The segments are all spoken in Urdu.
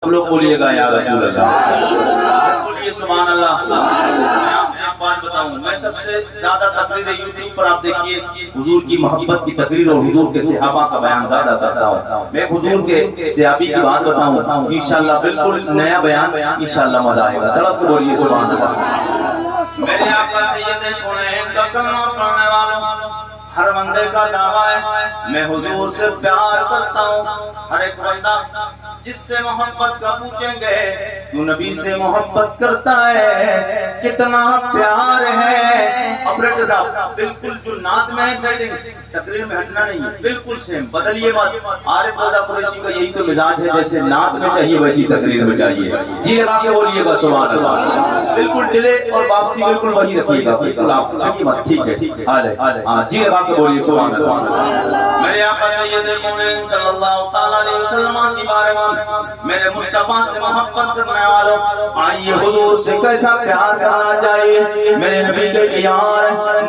آپ لوگ بولیے گا یا رسول اللہ، بولیے سبحان اللہ۔ میں آپ بات بتاؤں، میں سب سے زیادہ تقریر یوٹیوب پر آپ دیکھیے حضور کی محبت کی تقریر اور حضور کے صحابہ کا بیان زیادہ کرتا ہوں۔ میں حضور کے صحابی کی بات بتاؤں انشاءاللہ بالکل نیا بیان انشاءاللہ مزہ آئے گا۔ تڑپ بولیے سبحان اللہ۔ میرے آقا سید کونین کا کلمہ پڑھنے والوں، ہر بندے کا دعویٰ ہے میں حضور سے پیار کرتا ہوں۔ ہر ایک بندہ جس سے محبت کا پوچھیں گے تو نبی سے محبت کرتا ہے، کتنا پیار ہے۔ آپریٹر صاحب بالکل جو نعت میں ہے سیٹنگ تقریر میں ہٹنا نہیں ہے، بالکل سیم بدلیے بات۔ عارف رضا قریشی کا یہی تو مزاج ہے، جیسے نعت میں چاہیے ویسی تقریر میں چاہیے۔ جی لگا کے بولیے گا سبحان اللہ، بالکل ڈیلے اور واپسی بالکل وہی رکھیے گا، بالکل آپ چلیے مت، ٹھیک ہے ٹھیک ہے۔ ہاں جی لگا کے بولیے سبحان اللہ۔ میرے آقا سید کونین صلی اللہ تعالی علیہ وسلم کی بارگاہ میرے مصطفیٰ سے محبت کرنے والوں، آئیے حضور سے کیسا پیار کرنا چاہیے۔ میرے نبی کے یار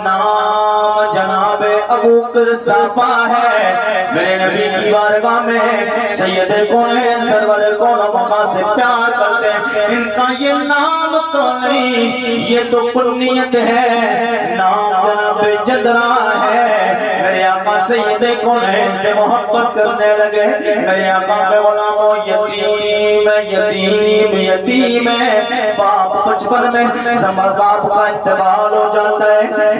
نام جناب ابو قرصافہ ہے، میرے نبی کی بارگاہ میں سید کونین سرور کون مقام سے پیار کرتے ہیں۔ ان کا یہ نام تو نہیں، یہ تو کنیت ہے، نام جناب جدرا ہے۔ میرے آقا سید کونین سے محبت کرنے لگے، میرے آقا کے غلاموں یتیم یتیم یتیم ہے، باپ بچپن میں باپ کا انتقال ہو جاتا ہے۔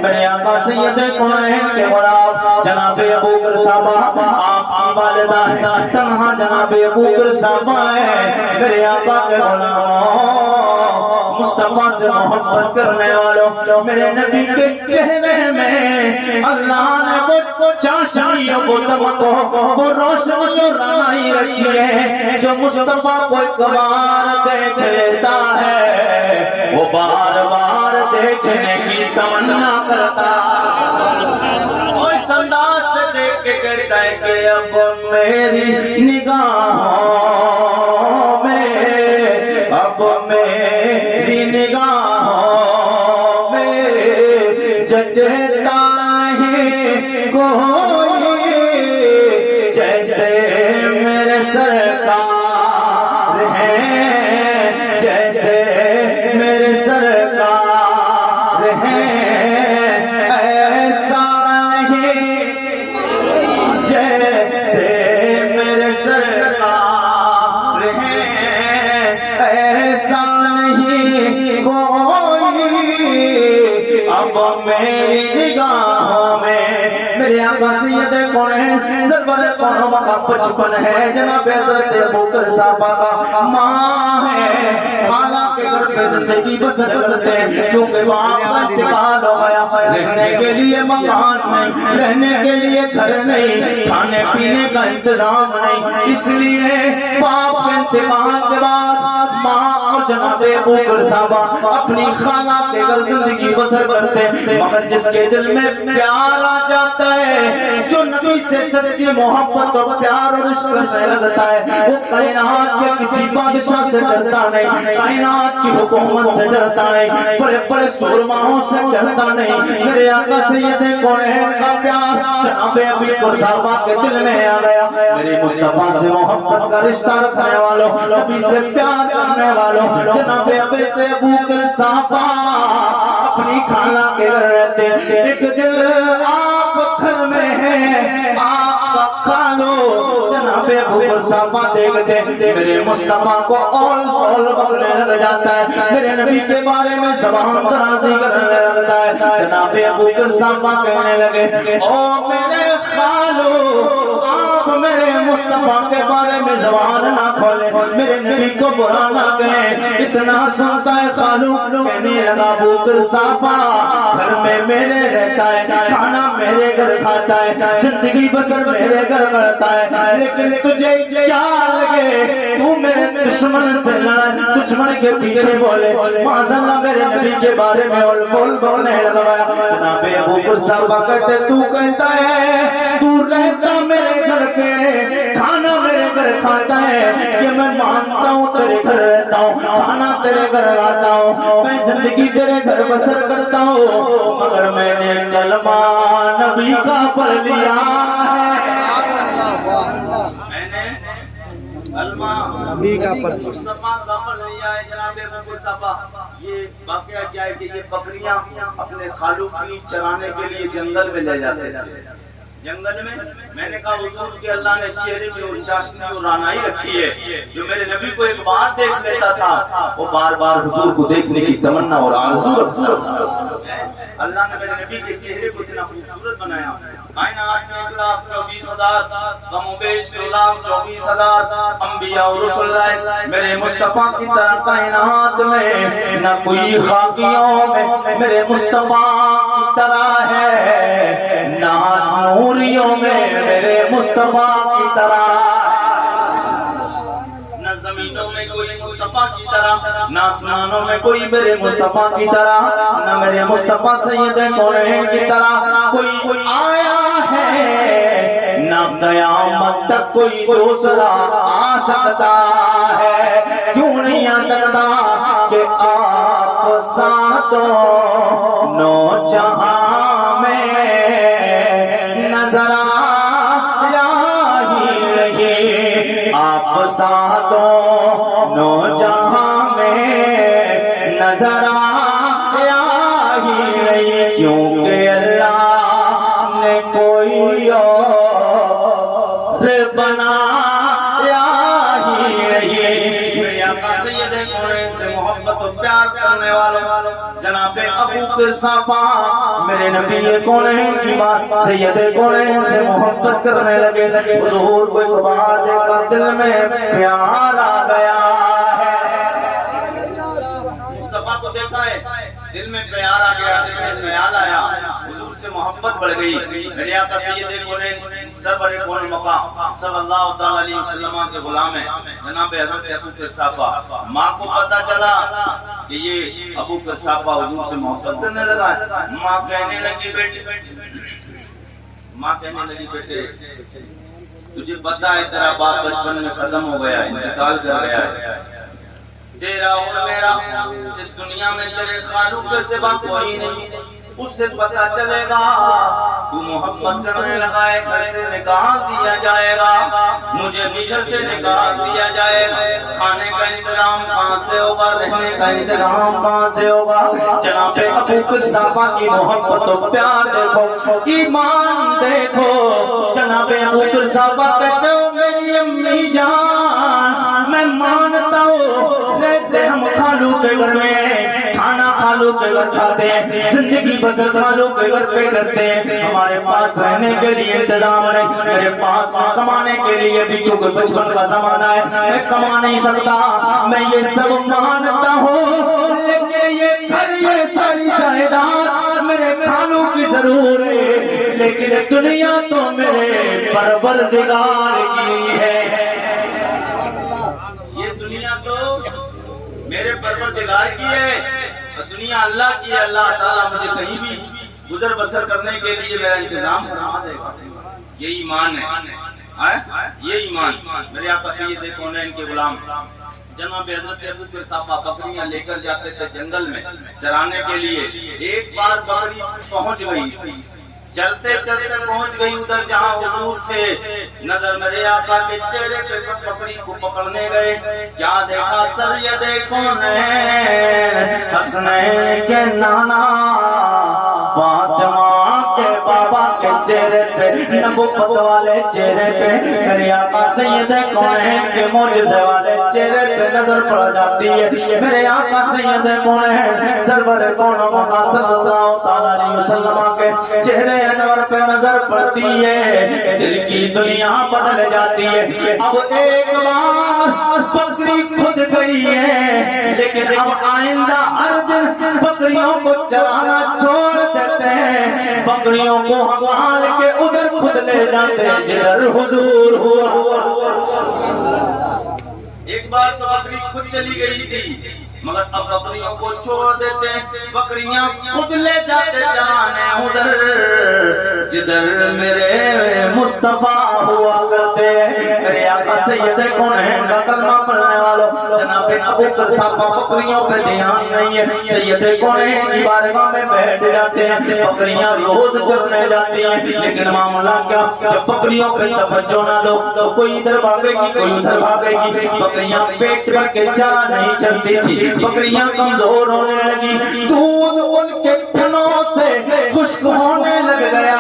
میرے آقا سید کونین کے غلام جناب ابو قرصافہ آپ کی والدہ ہے، تنہا جناب ابو قرصافہ ہے۔ میرے آقا کے غلاموں مصطفیٰ سے محبت کرنے والوں، میرے نبی کے چہرے میں اللہ نے وہ چاشنی وہ دمکو وہ روشنی اور رنائی رکھی ہے، جو مصطفیٰ کو ایک بار دیکھ لیتا ہے وہ بار بار دیکھنے کی تمنا کرتا ہے، اور اس انداز سے دیکھ کے کہتا ہے کہ اب میری نگاہوں میں، اب میری نگاہوں میں ججتا نہیں کوئی، جیسے میرے سرکار ہیں، جیسے میرے سرکار ہیں، ایسا نہیں جیسے میرے سرکار ہیں، ایسا نہیں کوئی اب میری نگاہوں میں۔ میرے آقا سید کونین سرور کون کا بچپن ہے، جناب حضرت ابو قرصافہ کا ماں ہے، خالہ کے گھر پہ زندگی بسر کرتے ہیں، کیونکہ باپ کا انتقال ہو گیا، رہنے کے لیے مکان نہیں، رہنے کے لیے گھر نہیں، کھانے پینے کا انتظام نہیں، اس لیے باپ کے انتقال کے بعد ماں اور جناب ابو قرصافہ اپنی خالہ کے گھر زندگی بسر کرتے ہیں، مگر جس کے دل میں پیار آ جاتا ہے، جو نبی سے سچی محبت اور پیار اور عشق کرنے لگتا ہے، وہ کائنات کے کسی بادشاہ سے ڈرتا نہیں، کائنات کی حکومت سے ڈرتا نہیں، بڑے بڑے سورماؤں سے ڈرتا نہیں۔ میرے آقا سید کونین کا پیار جناب ابو قرصافہ کے دل میں آ گیا۔ میرے مصطفیٰ سے محبت کا رشتہ رکھنے والوں، نبی سے پیار کرنے والوں، جناب ابو قرصافہ اپنی خالہ کے گھر رہتے، ایک دل آپ گھر میں ہے، آپ کا کھالو جناب ابو قرصافہ دیکھتے میرے مصطفیٰ کو اول فول بکنے لگ جاتا ہے، میرے نبی کے بارے میں زبان درازی کرنے لگتا ہے۔ جناب ابو قرصافہ کہنے لگے او میرے خالو، آپ میرے مصطفیٰ کے بارے میں زبان نہ کھولے، میرے نبی کو برا نہ کہیں، اتنا سنتا ہے خالو۔ کہنے لگا ابو قرصافہ گھر میں میرے رہتا ہے، کھانا میرے گھر کھاتا ہے، زندگی بسر میرے گھر کرتا ہے، لیکن تجھے کیا لگے تو میرے دشمن سے لڑا، دشمن کے پیچھے بولے معاذ اللہ میرے نبی کے بارے میں اول فول بولنے لگا۔ جناب ابو قرصافہ کہتے تو کہتا ہے تو رہتا میرے گھر پہ، کھانا میرے گھر کھاتا ہے، کہ میں مانتا ہوں تیرے گھر رہتا ہوں، کھانا تیرے گھر آتا ہوں، میں زندگی تیرے گھر بسر کرتا ہوں، مگر میں نے کلمہ نبی کا پڑھ لیا ہے، میں نے کلمہ مصطفیٰ کا پر لیا ہے جناب ابو صفا. یہ واقعہ کیا ہے کہ یہ بکریاں اپنے خالو کی چرانے کے لیے جنگل میں لے جاتے تھے. جنگل میں نے کہا حضور کہ اللہ نے چہرے میں اور چاشنی اور رانائی رکھی ہے. جو میرے نبی کو ایک بار دیکھ لیتا تھا وہ بار بار حضور کو دیکھنے کی تمنا اور آرزو رکھتا تھا. اللہ نے میرے نبی کے چہرے کو اتنا خوبصورت بنایا. کائنات میں 1,24,000 کم و بیش 2,24,000 انبیاء اور رسول اللہ میرے مصطفیٰ کی طرح کائنات میں نہ کوئی خاکیوں میں میرے مصطفیٰ کی طرح ہے, نہ نوریوں میں میرے مصطفیٰ کی طرح, نہ زمینوں میں کوئی مصطفیٰ کی طرح, نہ آسمانوں میں کوئی میرے مصطفیٰ کی طرح, نہ میرے مصطفیٰ سید کونین کی طرح کوئی آیا ہے, نہ قیامت تک کوئی دوسرا آ سکتا ہے. کیوں نہیں آ سکتا کہ آپ ساتوں نو جہاں میں نظر آیا ہی نہیں, آپ ساتوں نو جہاں میں نظر آیا ہی نہیں, کیونکہ اللہ نے کوئی اور بنایا ہی نہیں. میرے آقا سید کونین سے محبت و پیار کرنے والوں جناب ابو قرصافہ میرے نبی کونین کی بات سید کونین سے محبت کرنے لگے. حضور کو ایک بار دیکھا دل میں پیار آ گیا ہے. مصطفیٰ کو دیکھا ہے دل میں پیار آ گیا, دل میں خیال آیا, حضور سے محبت بڑھ گئی. میرے آقا سید کونین سرور کون مقام صلی اللہ تعالی علیہ وسلم کے غلام ہیں جناب حضرت ابو قرصافہ. ماں کو پتہ چلا کہ یہ ابو قرصافہ حضور سے محبت کرنے لگا. ماں کہنے لگی بیٹے تجھے پتہ ہے تیرا باپ بچپن میں ختم ہو گیا, انتقال کر گیا ہے. تیرا اور میرا اس دنیا میں تیرے خالو کے سوا کوئی نہیں, اس سے پتہ چلے گا تو محبت کرنے لگا ہے, گھر سے نکال دیا جائے گا, مجھے بھی گھر سے نکال دیا جائے گا. کھانے کا انتظام کہاں سے ہوگا, رہنے کا انتظام کہاں سے ہوگا. جناب ابو قرصافہ کی محبت و پیار دیکھو, ایمان دیکھو. جناب ابو قرصافہ کہتے ہو میری امی جان میں مانتا ہوں رہتے ہم خالو کے گھر میں, کھانا خالو کے گھر کھاتے ہیں, زندگی بسر خالو کے گھر پہ کرتے ہیں. ہمارے پاس رہنے کے لیے انتظام نہیں, میرے پاس کمانے کے لیے بھی کیونکہ بچپن کا زمانہ ہے میں کما نہیں سکتا. میں یہ سب مانتا ہوں لیکن یہ گھر یہ ساری جائیداد میرے خالو کی ضرور ہے, لیکن دنیا تو میرے پروردگار کی ہے. یہ دنیا تو میرے پروردگار کی ہے, دنیا اللہ کی ہے. اللہ تعالیٰ مجھے کہیں بھی گزر بسر کرنے کے لیے میرا انتظام فرما دے گا. یہ ایمان ہے, یہ ایمان. میرے آقا سید کونین کے غلام جناب حضرت ابو قرصافہ بکریاں لے کر جاتے تھے جنگل میں چرانے کے لیے. ایک بار بکری پہنچ گئی تھی, چلتے چلتے پہنچ گئی ادھر جہاں حضور تھے. نظر میرے آقا کے چہرے پہ بکری کو پکڑنے گئے, کیا دیکھا سید کونین حسنین کے نانا فاطمہ کے بابا کے چہرے پہ, نبوت والے چہرے پہ میرے آقا سید کونین کے معجزے والے چہرے پہ نظر پڑ جاتی ہے. میرے آقا سید کونین سرور کون مقام صلی اللہ تعالی علیہ وسلم کے چہرے انور پہ نظر پڑتی ہے, دل کی دنیا بدل جاتی ہے. اب ایک بار بکری خود گئی ہے, لیکن اب آئندہ ہر دن بکریوں کو چرانا چھوڑ دیتے ہیں, بکریوں کو ہمال کے ادھر خود لے جاتے ہیں جدھر حضور ہوا. ایک بار تو بکری خود چلی گئی تھی مگر اب بکریوں کو چھوڑ دیتے ہیں, بکریاں خود لے جاتے چرانے ادھر جدھر میرے مصطفیٰ ہوا کرتے میرے آقا سید کونین کا کلمہ پڑھنے والوں جناب ابو بکر صاحب بکریوں پہ دھیان نہیں ہے سید کونین کی بارگاہ میں بیٹھ جاتے ہیں بکریاں روز چرنے جاتی ہیں لیکن معاملہ کیا جب بکریوں پہ توجہ نہ دو تو کوئی ادھر بھاگے گی کوئی ادھر بھاگے گی بکریاں پیٹ بھر کے چارہ نہیں چلتی تھی بکریاں کمزور ہونے لگی دودھ ان کے تھنوں سے خشک ہونے لگ گیا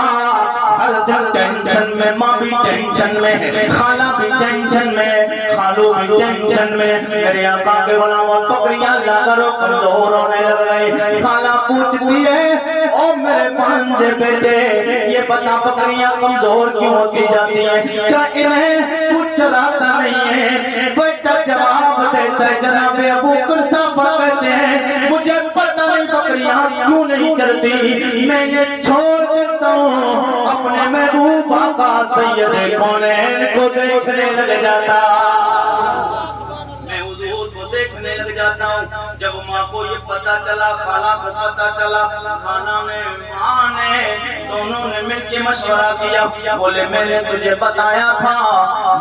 ہر دن ٹینشن میں ماں بھی ٹینشن میں خالہ بھی ٹینشن میں خالو بھی ٹینشن میں میرے آقا کے غلاموں بکریاں لا کرو کمزور ہونے لگ گئی خالہ پوچھتی ہے او میرے پانجے بیٹے یہ بتا بکریاں کمزور کیوں ہوتی جاتی ہیں کیا انہیں کچھ چراتا نہیں ہے بیٹا جواب دیتا ہے جناب ابو بکر صاحب کہتے ہیں مجھے پتہ نہیں بکریاں کیوں نہیں چلتی میں نے چھوڑ دیتا ہوں اپنے محبوب آقا سید کونین کو دیکھنے لگ جاتا میں حضور کو دیکھنے لگ جاتا ہوں جب ماں کو یہ پتہ چلا خالہ کو پتہ چلا خالہ نے ماں نے دونوں نے مل کے مشورہ کیا بولے میں نے تجھے بتایا تھا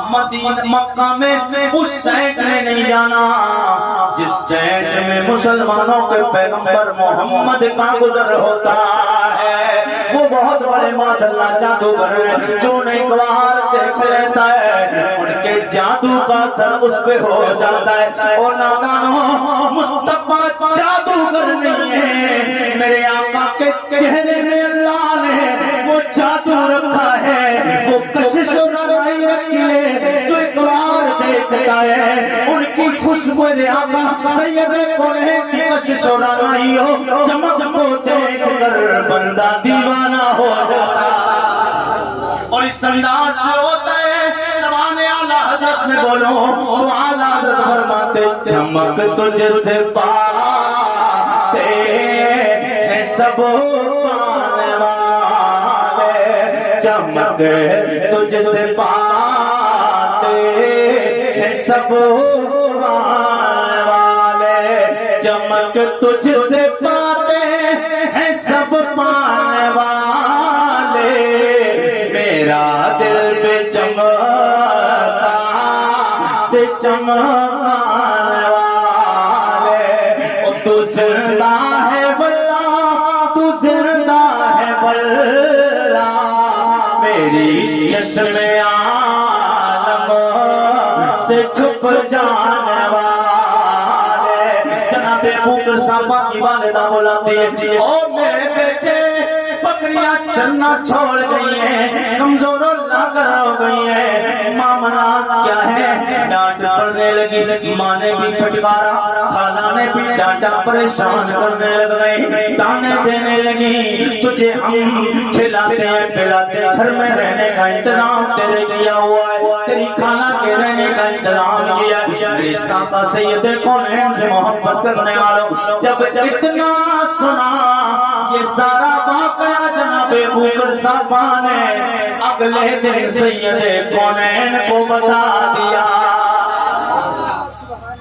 مدینہ مکہ میں اس سائٹ میں نہیں جانا جس سائٹ میں مسلمانوں کے پیغمبر محمد کا گزر ہوتا ہے وہ بہت بڑے ماشاءاللہ جادوگر ہیں جو ایک بار دیکھ لیتا ہے ان کے جادو کا اثر اس پہ ہو جاتا ہے اور نادانوں مصطفیٰ جادوگر نہیں ہے میرے آقا کے چہرے میں اللہ نے وہ جادو رکھا ہے وہ کشش و رنائی رکھی ہے جو ایک بار دیکھتا ہے ان کی خوشبو میرے آقا سید کونین کی کشش و رنائی ہو چمک کو دیکھ کر بندہ دیوانہ ہو جاتا اور اس انداز سے ہوتا ہے زبان اعلیٰ حضرت میں بولو تو اعلیٰ حضرت فرماتے چمک تجھ سے پاتے ہیں سب پانے والے چمک تجھ سے پاتے ہیں سب پانے والے چمک تجھ سے پاتے ہیں سب پانے والے میرا دل پہ چمکا دے چمکانے والے تو زندہ ہے واللہ تو زندہ ہے واللہ میری چشم عالم سے چھپ جانے والے جناب ابو بکر صاحب کی والدہ بلاتی ہے او میرے بیٹے بکریاں چلنا چھوڑ گئی ہیں کمزور اللہ کر ہو گئی ہیں معاملہ کیا ہے ڈانٹ پڑنے لگی ماں نے بھی پھٹکارا خالہ نے بھی ڈانٹا پریشان کرنے لگ گئی تانے دینے لگی تجھے ہم کھلاتے ہیں پلاتے ہیں گھر میں رہنے کا انتظام تیرے کیا ہوا ہے تیری خالہ کے رہنے کا انتظام کیا رشتہ کا سید کونین سے محبت کرنے والوں جب اتنا سنا یہ سارا واقعہ جناب ابو بکر صاحب نے اگلے دن سید کونین کو بتا دیا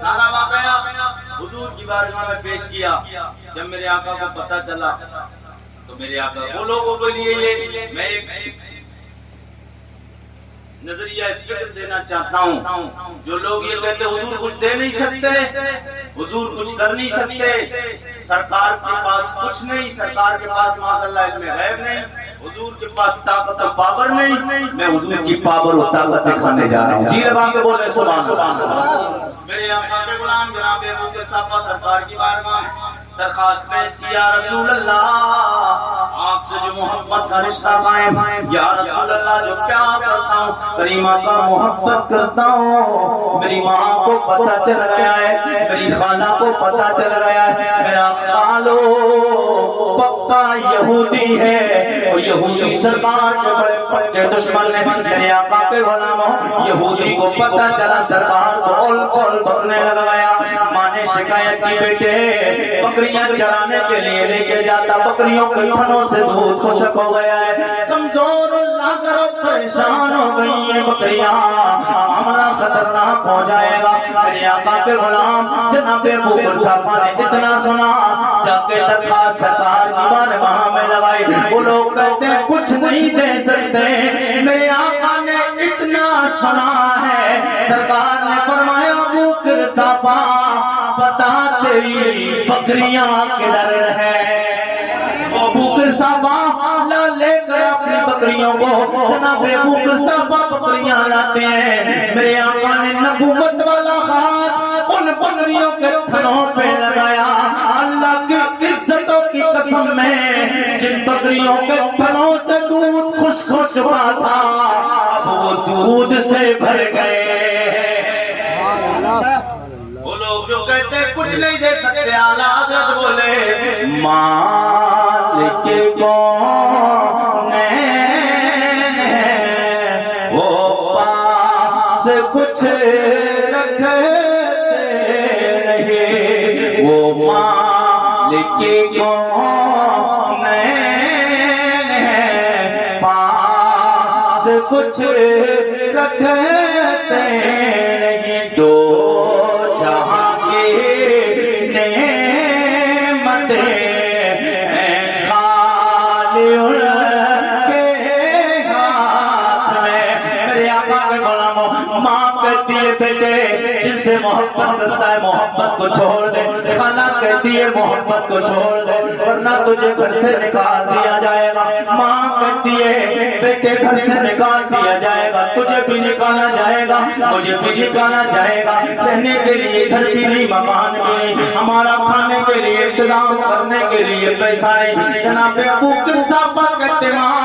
سارا واقعہ حضور کی بارگاہ میں پیش کیا جب میرے آقا کو پتا چلا تو میرے آقا وہ لوگوں کے لیے یہ میں ایک نظریہ فکر دینا چاہتا ہوں جو لوگ یہ کہتے حضور کچھ دے نہیں سکتے حضور کچھ کر نہیں سکتے سرکار کے پاس کچھ نہیں سرکار کے پاس معاذاللہ علم غیب نہیں حضور کے پاس طاقت و پاور نہیں میں حضور کی پاور و طاقت دکھانے جا رہا ہوں جی لبا کے بولے سبحان اللہ میرے آقا کے غلام جناب ابو بکر صاحب سرکار کی بارگاہ درخواست پیش کیا رسول اللہ آپ سے جو محبت کا رشتہ قائم یا رسول اللہ جو پیار کرتا ہوں کریمہ کا محبت کرتا ہوں میری ماں کو پتہ چل گیا ہے میری خالہ کو پتہ چل گیا ہے میرا خالو پکا یہودی ہے وہ یہودی سرکار کے بڑے پکے دشمن ہے میرے آقا کے غلاموں یہودی کو پتہ چلا سرکار کو اول اول بھرنے لگ گیا ماں نے شکایت کی بیٹے بکریاں چرانے کے لیے لے کے جاتا بکریوں کے تھنوں سے دودھ خشک ہو گیا ہے کمزور اللہ کرو پریشان ہو گئی ہیں بکریاں معاملہ خطرناک ہو جائے گا میرے آقا کے غلام جناب ابو بکر صاحب نے اتنا سنا جا کے درخواست سرکار کی بارگاہ میں لگائی وہ لوگ کہتے ہیں کچھ نہیں دے سکتے. میرے آقا نے اتنا سنا ہے. سرکار نے فرمایا بکر صفا بتا تیری بکریاں کدھر ہے. وہ بکر صفا لے کر اپنی بکریوں کو جناب بکر صفا بکریاں لاتے ہیں. میرے آقا نے نبوت والا ہاتھ ان بکریوں کے تھنوں پہ لگایا. اللہ کی عزتوں کی قسم میں جن بکریوں کے تھنوں سے دودھ خوشبو تھا اب وہ دودھ سے بھر گئے. وہ لوگ جو کہتے ہیں کچھ نہیں دے سکتے اعلیٰ حضرت بولے مالک کون ہے وہ پاس کچھ رکھتے نہیں. وہ مالک کون ہے پاس کچھ رکھتے نہیں. دو جہاں کی نعمتیں خالی کے ہاتھ میں. میرے آقا کے غلاموں ماں کہتی ہے بیٹے جن سے محبت کرتا ہے محبت کو چھوڑ دے. خالہ کہتی ہے محبت کو چھوڑ دے ورنہ تجھے گھر سے نکال دیا جائے گا. ماں کہتی ہے بیٹے گھر سے نکال دیا جائے گا تجھے بھی نکالا جائے گا مجھے بھی نکالا جائے گا. رہنے کے لیے گھر بھی نہیں مکان بھی نہیں ہمارا کھانے کے لیے انتظام کرنے کے لیے پیسہ نہیں. جناب ابو صفا کہتے ماں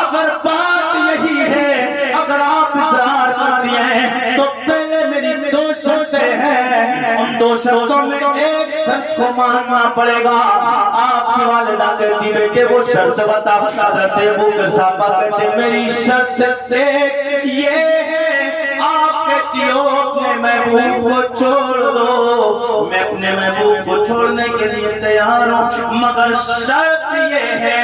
اگر بات یہی ہے اگر آپ اصرار کر دیے ہیں تو پہلے میری دو شرطیں ہیں. ان دو شرطوں میں ایک شرط کو ماننا پڑے گا. آپ کی والدہ کہتی بیٹے وہ شرط بتا. حضرت ابو صفا کہتے میری شرط یہ ہے آپ کہتی ہو اپنے محبوب کو چھوڑ دو میں اپنے محبوب کو چھوڑنے کے لیے تیار ہوں مگر شرط یہ ہے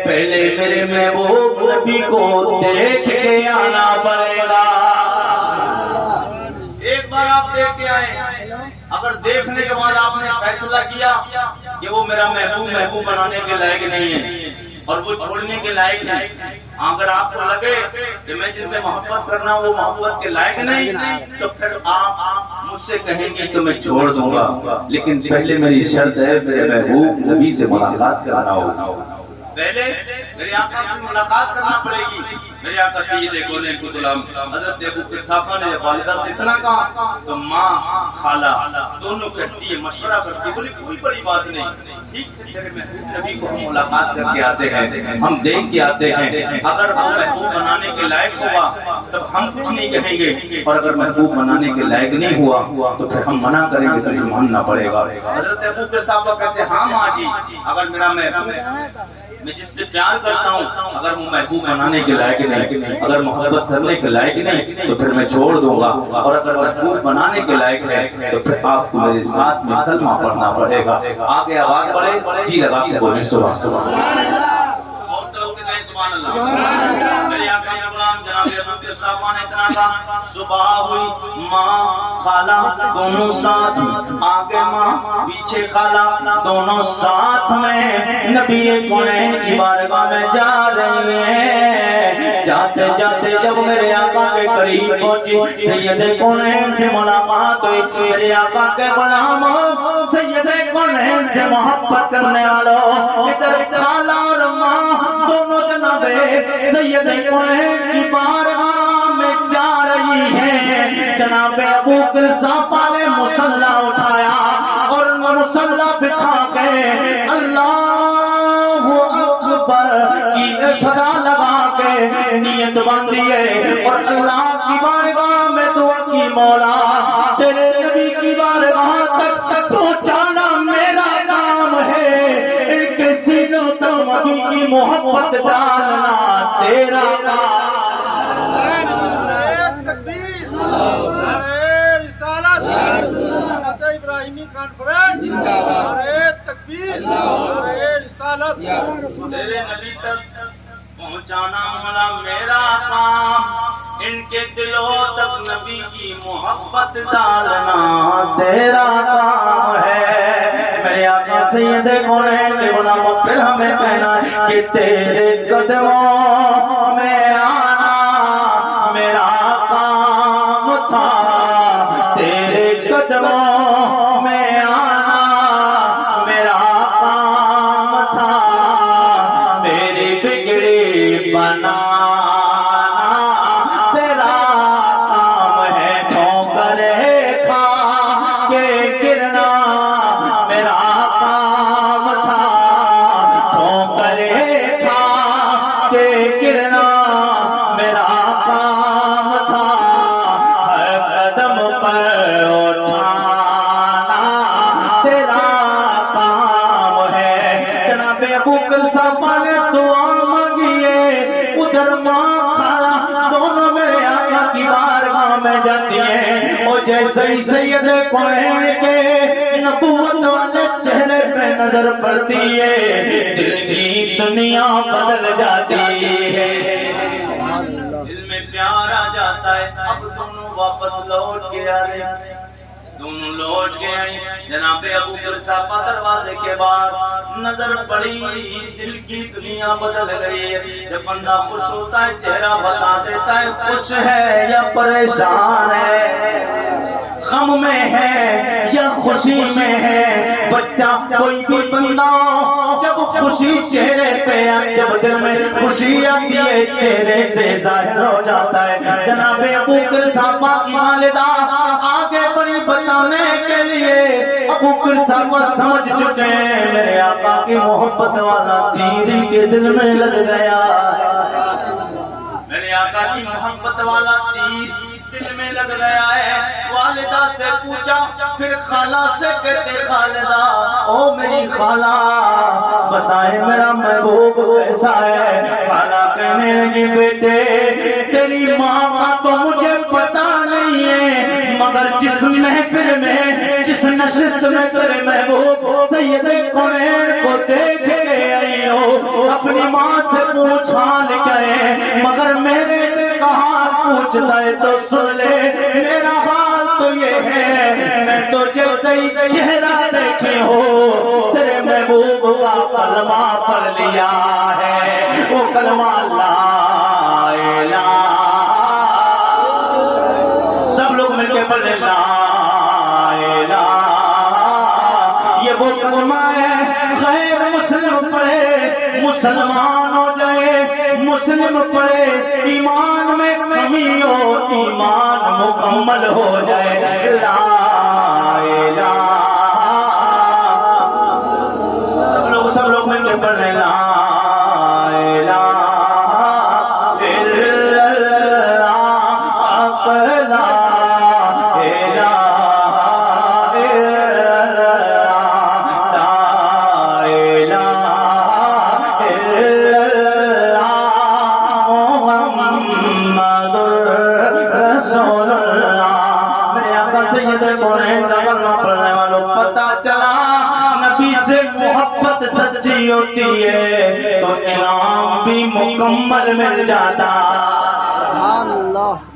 پہلے میرے محبوب نبی کو دیکھ کے آنا پڑے گا. ایک بار آپ دیکھ کے آئے اگر دیکھنے کے بعد آپ نے فیصلہ کیا کہ وہ میرا محبوب بنانے کے لائق نہیں ہے اور وہ چھوڑنے کے لائق نہیں. اگر آپ کو لگے کہ میں جن سے محبت کرنا وہ محبت کے لائق نہیں تو پھر آپ مجھ سے کہیں گے تو میں چھوڑ دوں گا لیکن پہلے میری شرط ہے میرے محبوب نبی سے ملاقات کرانا ہوگا. پہلے میرے آقا سے ملاقات کرنا پڑے گی. میرے آقا سید کونین کو غلام حضرت ابو صفا نے والدہ سے اتنا کہا تو ماں خالہ دونوں کہتی ہے مشورہ کرتی ہے بولی کوئی بڑی بات نہیں ٹھیک ہے تیرے محبوب نبی کو ہم ملاقات کر کے آتے ہیں ہم دیکھ کے آتے ہیں. اگر وہ محبوب بنانے کے لائق ہوا تب ہم کچھ نہیں کہیں گے اور اگر محبوب بنانے کے لائق نہیں ہوا تو پھر ہم منع کریں گے تجھے ماننا پڑے گا. حضرت ابو صفا کہتے ہیں ہاں ماں جی اگر میرا محبوب میں جس سے پیار کرتا ہوں اگر وہ محبوب بنانے کے لائق نہیں اگر محبت کرنے کے لائق نہیں تو پھر میں چھوڑ دوں گا اور اگر محبوب بنانے کے لائق ہے تو پھر آپ کو میرے ساتھ میں کلمہ پڑھنا پڑے گا. آگے آواز بڑھے جی لگا کے بولیں سبحان اللہ. سبحان اللہ. میرے آقا کے غلام جناب ابو صفا نے اتنا کہا صبح ہوئی ماں خالہ دونوں ساتھ آگے ماں پیچھے خالہ دونوں ساتھ میں نبی کونین کی بارگاہ میں جا رہی ہیں. جاتے جاتے جب میرے آقا کے قریب پہنچی سید کونین سے ملاقات ہوئی. میرے آقا کے غلاموں سید کونین سے محبت کرنے والوں ادھر خالہ اور ماں دونوں جناب سید کونین کی بارگاہ میں جا رہی ہیں. جناب ابو صفا نے مصلا اٹھایا اور مصلا بچھا کے اللہ اکبر کی صدا لگا کے نیت باندھی ہے اور اللہ کی بارگاہ میں دعا کی مولا تیرے نبی کی بارگاہ تک پہنچانا میرا کام ہے ان کے سینوں تک نبی کی محبت ڈالنا تیرا کام. تیرے نبی تک پہنچانا مولا میرا کام ان کے دلوں تک نبی کی محبت ڈالنا تیرا کام ہے. میرے آقا سید کونین کے غلاموں پھر ہمیں کہنا ہے کہ تیرے قدموں میں آنا میرا کام تھا، تیرے قدموں میں آنا میرا کام تھا، میری بگڑی بنانا تیرا کام ہے، ٹھوکریں کھا کے گرنا میرا کام تھا، ٹھوکریں کھا کے گرنا میرا کام تھا، ہر قدم پر اٹھانا تیرا کام ہے۔ جناب ابو بکر صاحب نے دعا مانگی ہے، ادھر ماں خالہ دونوں میرے آقا کی بارگاہ میں جاتی ہیں، اور جیسے ہی سید کونین کے نبوت والے چہرے پہ نظر پڑتی ہے دل کی دنیا بدل جاتی ہے، دل میں پیار آ جاتا ہے۔ اب دونوں واپس لوٹ کے آ رہے ہیں، دونوں لوٹ کے آئیں۔ جناب ابو بکر صاحب دروازے کے باہر نظر پڑی، دل کی دنیا بدل گئی ہے۔ جب بندہ خوش ہوتا ہے چہرہ بتا دیتا ہے خوش ہے یا پریشان ہے، غم میں ہے یا خوشی میں ہے۔ بچہ کوئی بھی بندہ جب خوشی چہرے پہ آتی، جب دل میں خوشی آتی ہے چہرے سے ظاہر ہو جاتا ہے۔ جناب ابو بکر صاحب کی والدہ آگے بڑی بتانے کے لیے، ابو بکر صاحب سمجھ چکے ہیں میرے آقا کی محبت والا تیر کے دل میں لگ گیا ہے، میرے آقا کی محبت والا تیر دل میں لگ گیا ہے۔ والدہ سے پوچھا، پھر خالہ سے کہتے خالدہ او میری خالہ بتائے میرا محبوب کیسا ہے؟ خالہ کہنے لگی بیٹے تیری ماں کا تو مجھے پتا نہیں ہے، مگر جس محفل میں جس نشست میں تیرے محبوب سید کونین کو دیکھ کے آئی ہو اپنی ماں سے پوچھا گئے، مگر میرے دل کا حال پوچھتا ہے تو سن لے۔ میرا حال تو یہ ہے میں تو جیسے ہی چہرہ دیکھے ہو تیرے محبوب کا کلمہ پڑھ لیا ہے، وہ کلمہ لا الہ، سب لوگ مل کے پڑھ لیں لا الہ، یہ وہ کلمہ ہے غیر مسلم پڑھے مسلمان ہو جائے، مسلم پڑھے ایمان میں کمی ہو ایمان مکمل ہو جائے، لا الہ، سب لوگ مل کے پڑھ لیں لا الہ الا اللہ، لا الہ محبت سچی ہوتی ہے تو انعام بھی مکمل مل جاتا۔